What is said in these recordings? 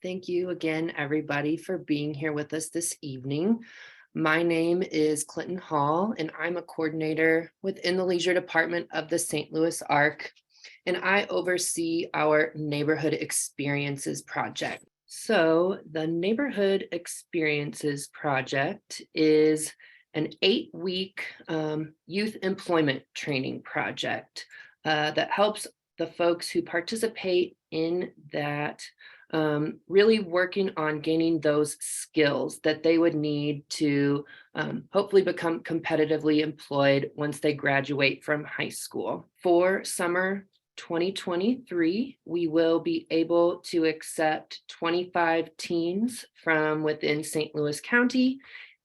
Thank you again, everybody, for being here with us this evening. My name is Clinton Hall, and I'm a coordinator within the Leisure Department of the St. Louis Arc, and I oversee our Neighborhood Experiences Project. So, the Neighborhood Experiences Project is an 8-week youth employment training project that helps the folks who participate in that really working on gaining those skills that they would need to hopefully become competitively employed once they graduate from high school. For summer 2023, we will be able to accept 25 teens from within St. Louis County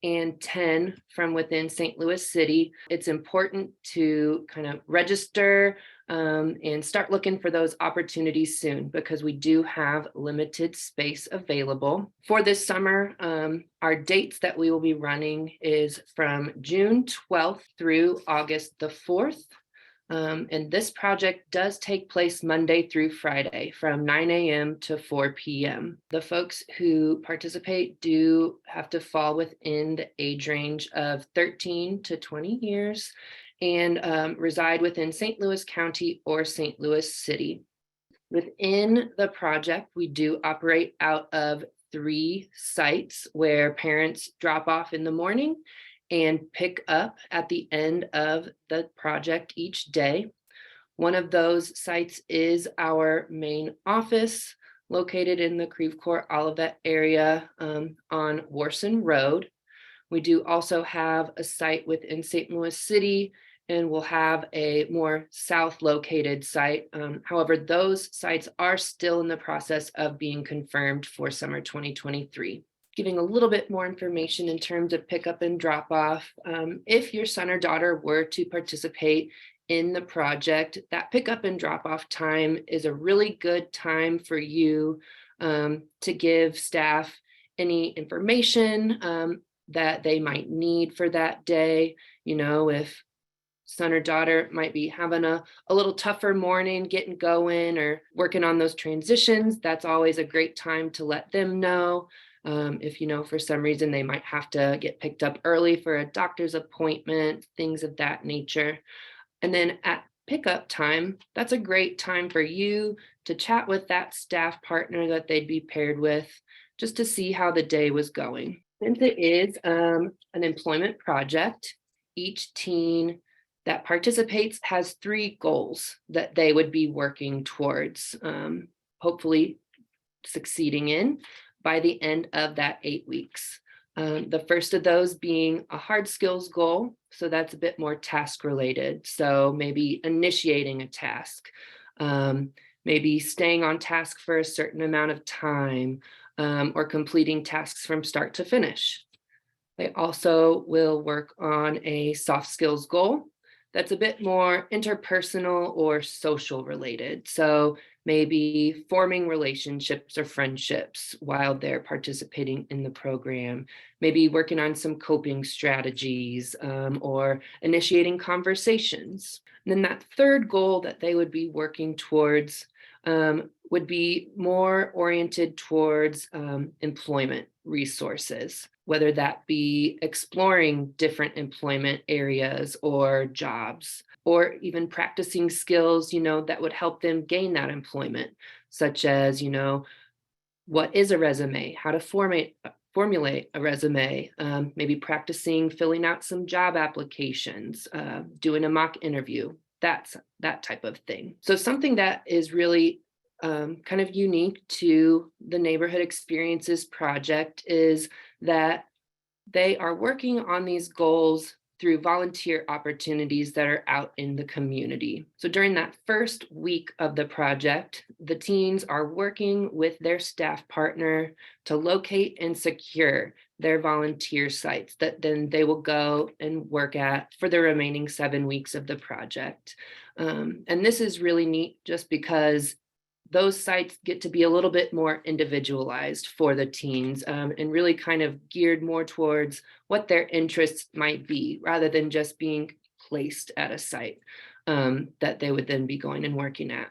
and 10 from within St. Louis City. It's important to kind of register and start looking for those opportunities soon because we do have limited space available. For this summer, our dates that we will be running is from June 12th through August the 4th. And this project does take place Monday through Friday from 9 a.m. to 4 p.m. The folks who participate do have to fall within the age range of 13 to 20 years and reside within St. Louis County or St. Louis City. Within the project, we do operate out of 3 sites where parents drop off in the morning and pick up at the end of the project each day. One of those sites is our main office located in the Creve Coeur Olivet area on Warson Road. We do also have a site within St. Louis City, and we'll have a more south located site. However, those sites are still in the process of being confirmed for summer 2023. Giving a little bit more information in terms of pickup and drop off. If your son or daughter were to participate in the project, that pickup and drop off time is a really good time for you to give staff any information that they might need for that day. You know, if son or daughter might be having a little tougher morning, getting going or working on those transitions, that's always a great time to let them know. If you know for some reason they might have to get picked up early for a doctor's appointment, things of that nature. And then at pickup time, that's a great time for you to chat with that staff partner that they'd be paired with just to see how the day was going. Since it is an employment project, each teen that participates has 3 goals that they would be working towards, hopefully succeeding in by the end of that 8 weeks. The first of those being a hard skills goal. So that's a bit more task related. So maybe initiating a task, maybe staying on task for a certain amount of time, or completing tasks from start to finish. They also will work on a soft skills goal that's a bit more interpersonal or social related. So maybe forming relationships or friendships while they're participating in the program, maybe working on some coping strategies or initiating conversations. And then that third goal that they would be working towards would be more oriented towards employment resources, whether that be exploring different employment areas or jobs, or even practicing skills, that would help them gain that employment, such as, what is a resume, how to formulate a resume, maybe practicing filling out some job applications, doing a mock interview, that type of thing. So something that is really kind of unique to the Neighborhood Experiences Project is that they are working on these goals through volunteer opportunities that are out in the community. So during that first week of the project, the teens are working with their staff partner to locate and secure their volunteer sites that then they will go and work at for the remaining 7 weeks of the project. And this is really neat just because those sites get to be a little bit more individualized for the teens and really kind of geared more towards what their interests might be rather than just being placed at a site. that they would then be going and working at.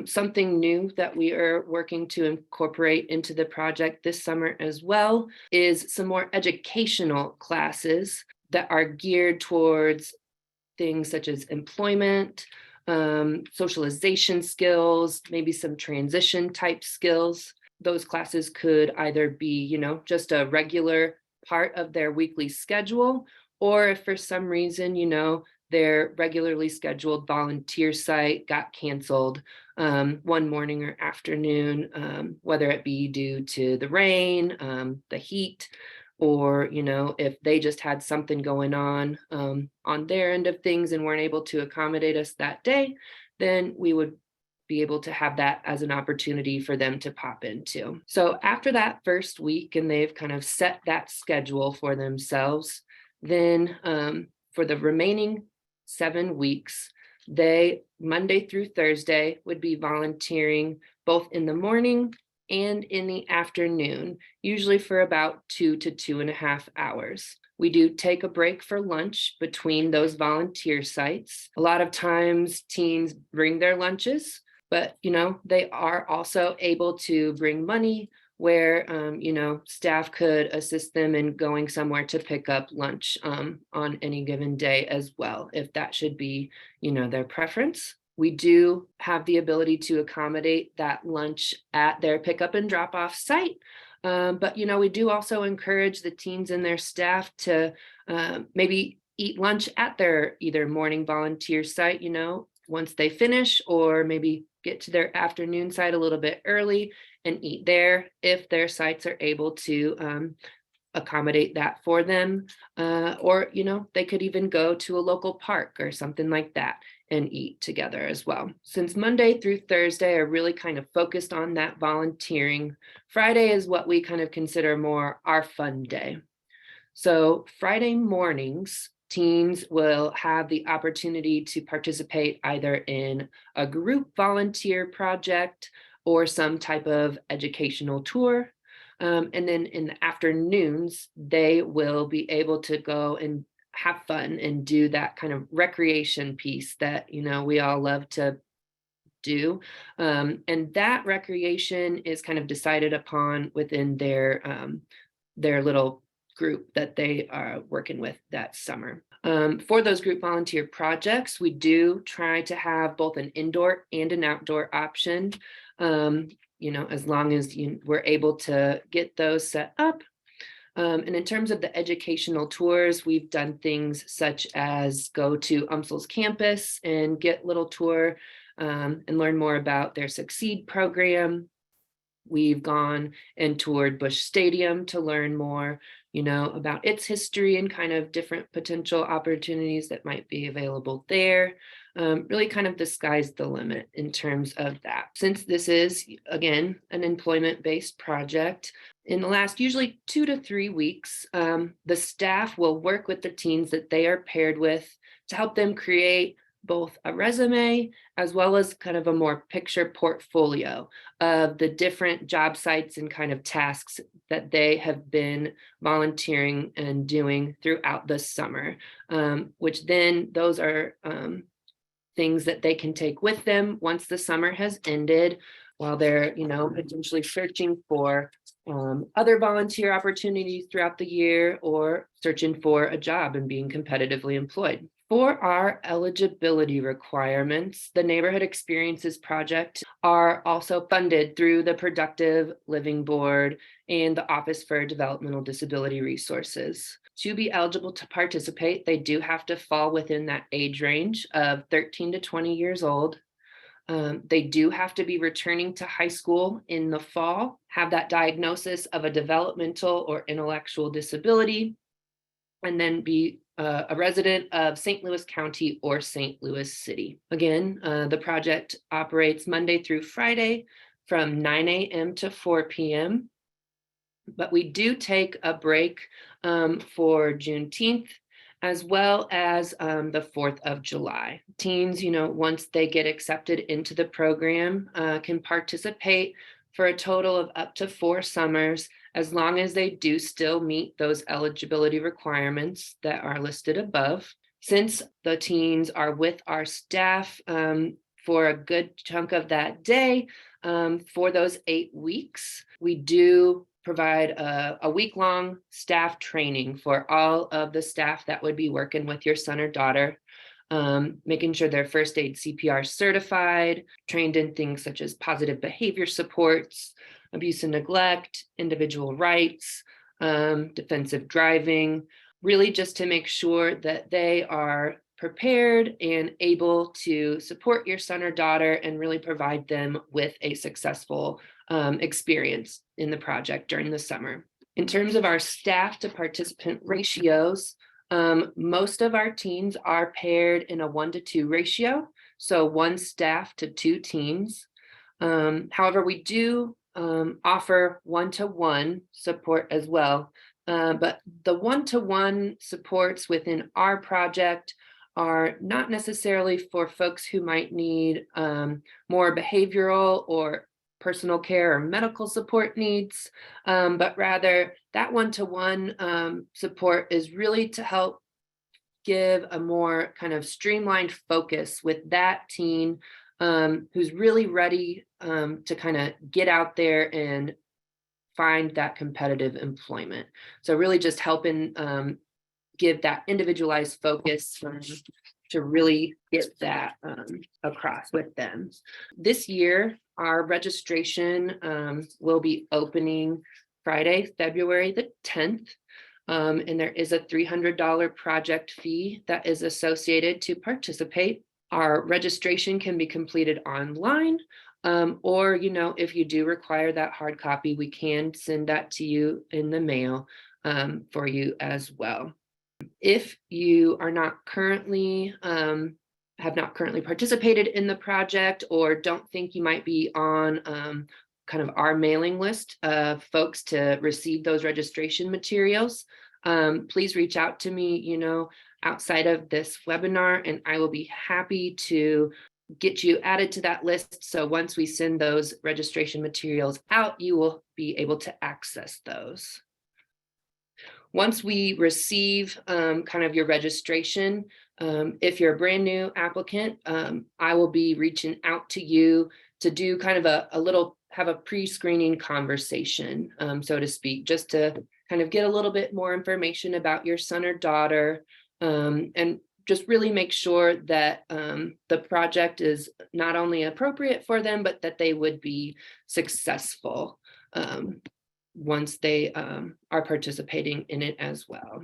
Something new that we are working to incorporate into the project this summer as well is some more educational classes that are geared towards things such as employment, socialization skills, maybe some transition type skills. Those classes could either be, just a regular part of their weekly schedule, or if for some reason, their regularly scheduled volunteer site got canceled one morning or afternoon, whether it be due to the rain, the heat, or if they just had something going on their end of things and weren't able to accommodate us that day, then we would be able to have that as an opportunity for them to pop into. So after that first week and they've kind of set that schedule for themselves, then for the remaining 7 weeks, they Monday through Thursday would be volunteering both in the morning and in the afternoon, usually for about 2 to 2.5 hours. We do take a break for lunch between those volunteer sites. A lot of times teams bring their lunches, but they are also able to bring money where staff could assist them in going somewhere to pick up lunch on any given day as well, if that should be their preference. We do have the ability to accommodate that lunch at their pickup and drop off site. But we do also encourage the teams and their staff to maybe eat lunch at their either morning volunteer site, once they finish, or maybe get to their afternoon site a little bit early and eat there if their sites are able to accommodate that for them. Or, they could even go to a local park or something like that and eat together as well. Since Monday through Thursday are really kind of focused on that volunteering, Friday is what we kind of consider more our fun day. So Friday mornings, teams will have the opportunity to participate either in a group volunteer project or some type of educational tour. And then in the afternoons, they will be able to go and have fun and do that kind of recreation piece that, we all love to do. And that recreation is kind of decided upon within their little group that they are working with that summer. For those group volunteer projects, we do try to have both an indoor and an outdoor option, as long as we're able to get those set up. And in terms of the educational tours, we've done things such as go to UMSL's campus and get a little tour and learn more about their Succeed program. We've gone and toured Busch Stadium to learn more, about its history and kind of different potential opportunities that might be available there. Really kind of the sky's the limit in terms of that. Since this is, again, an employment-based project, in the last usually 2 to 3 weeks, the staff will work with the teams that they are paired with to help them create both a resume as well as kind of a more picture portfolio of the different job sites and kind of tasks that they have been volunteering and doing throughout the summer, which then those are things that they can take with them once the summer has ended, while they're, potentially searching for other volunteer opportunities throughout the year or searching for a job and being competitively employed. For our eligibility requirements, the Neighborhood Experiences Project are also funded through the Productive Living Board and the Office for Developmental Disability Resources. To be eligible to participate, they do have to fall within that age range of 13 to 20 years old. They do have to be returning to high school in the fall, have that diagnosis of a developmental or intellectual disability, and then be a resident of St. Louis County or St. Louis City. Again, the project operates Monday through Friday from 9 a.m. to 4 p.m. But we do take a break for Juneteenth, as well as the 4th of July. Teens, once they get accepted into the program, can participate for a total of up to 4 summers, as long as they do still meet those eligibility requirements that are listed above. Since the teens are with our staff for a good chunk of that day, for those 8 weeks, we do provide a week-long staff training for all of the staff that would be working with your son or daughter, making sure they're first aid CPR certified, trained in things such as positive behavior supports, abuse and neglect, individual rights, defensive driving, really just to make sure that they are prepared and able to support your son or daughter and really provide them with a successful experience in the project during the summer. In terms of our staff to participant ratios, most of our teens are paired in a 1-to-2 ratio, so 1 staff to 2 teens. However, we do offer 1-to-1 support as well. But the 1-to-1 supports within our project are not necessarily for folks who might need more behavioral or personal care or medical support needs, but rather that 1-to-1 support is really to help give a more kind of streamlined focus with that teen who's really ready to kind of get out there and find that competitive employment. So really just helping give that individualized focus to really get that across with them. This year, our registration will be opening Friday, February the 10th. And there is a $300 project fee that is associated to participate. Our registration can be completed online, or, if you do require that hard copy, we can send that to you in the mail for you as well. If you are not currently, have not currently participated in the project or don't think you might be on kind of our mailing list of folks to receive those registration materials, please reach out to me, outside of this webinar, and I will be happy to get you added to that list. So once we send those registration materials out, you will be able to access those. Once we receive kind of your registration, if you're a brand new applicant, I will be reaching out to you to do kind of have a pre-screening conversation, so to speak, just to kind of get a little bit more information about your son or daughter, and just really make sure that the project is not only appropriate for them, but that they would be successful once they are participating in it as well.